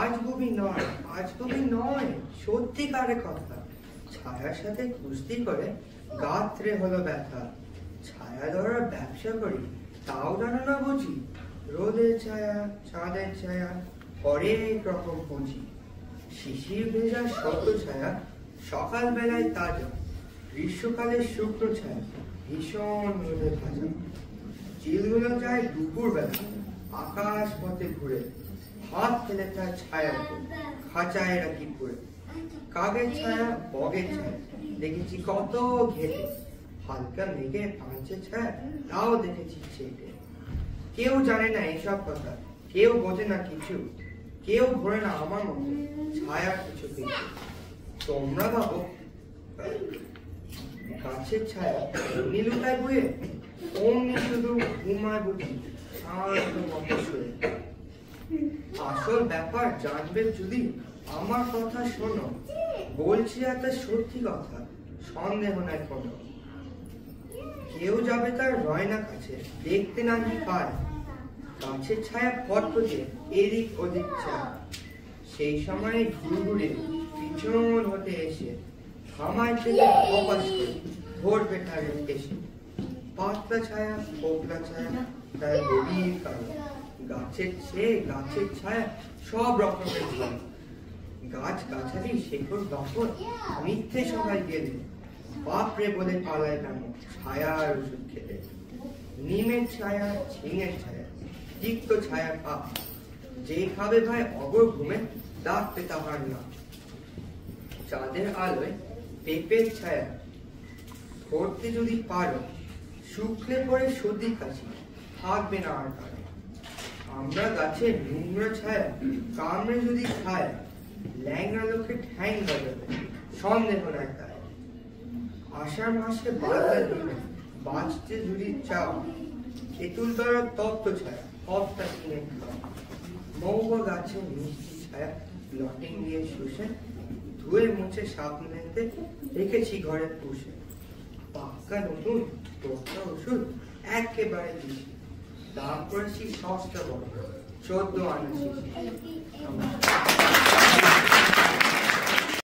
আজগুবি নয়, সত্যিকারে কথা। ছায়ার সাথে কুস্তি করে গাত্রে হলো ব্যথা। ছায়া ধরার ব্যবসা করি, তাও জানো না বুঝি। রোদের ছায়া, চাঁদের ছায়া, হরেক রকম পুঁজি। শিশির ভেজা শত ছায়া, সকাল বেলায় তাজা। গ্রীষ্মকালের শুকনো ছায়া, ভীষণ রোদে ভাজা। চিলগুলো যায় দুপুর বেলা, আকাশ পথে ঘুরে। হাত ফেলে তার ছায়া খাঁচায় রাখি পুরে। কাগের ছায়া, বগের ছায়া, দেখেছি কত ঘেটে। হালকা মেঘে পাঁচের ছায়া, তাও দেখেছি ছেটে। কেউ জানে না এইসব কথা, কেউ বোঝে না কিছু, কেউ ঘোরে না আমার মতো ছায়া কিছু কিছু। তোমরা ভাবো গাছের ছায়া নীলুটায় বয়ে, অমনি শুধু ঘুমায় বুঝি শান্ত মতো শুয়ে। আসল ব্যাপার জানবে যদি আমার কথা শোনো, বলছি একটা সত্যি কথা, সন্দেহ নাই কোনো। কেউ যাবে তার রয়না কাছে, দেখতে না পায় গাছের ছায়া ফট দিয়ে এদিক ওদিক ছায়া। সেই সময় ঘুরে পিছন হতে এসে থামায় থেকে অপাস করে ধরবে তার এসে। পাতলা ছায়া, পোকলা ছায়া, তার গভীর কালো। গাছের ছায়া সব রকমের ছায়া। গাছ গাছালি শেকড় দখল মিথ্যে সবাই গেলে, বাপরে বলে পালায় নামো ছায়ার ওষুধ খেতে। নিমের ছায়া, ঝিঙের ছায়া, তিক্ত ছায়া পাপ, যে খাবে ভাই অগর ঘুমে ডাকতে তাহার না। চাঁদের আলোয় পেঁপের ছায়া ধরতে যদি পারো, শুকলে পরে সর্দি কাশি থাকবে না আর কারো। আমরা গাছের নোংরা ছায়া কামড়ে যদি খায়, ল্যাংড়া লোকে ঠ্যাং বাজাবে সন্দেহ নাই তাই। আষাঢ় মাসে বাদলা দিনে বাঁচতে যদি চাও, তেঁতুল তলার তপ্ত ছায়া কপটা কিনে খাও। মৌবা গাছের মিষ্টি ছায়া লটিং দিয়ে শুষে, ধুয়ে মুছে সাবধানে রেখেছি ঘরে পুষে। পাক্কা নতুন টোটকা ওষুধ একেবারে দিছি, দাম করেছি সস্তা বড় 14 আনা শিশি।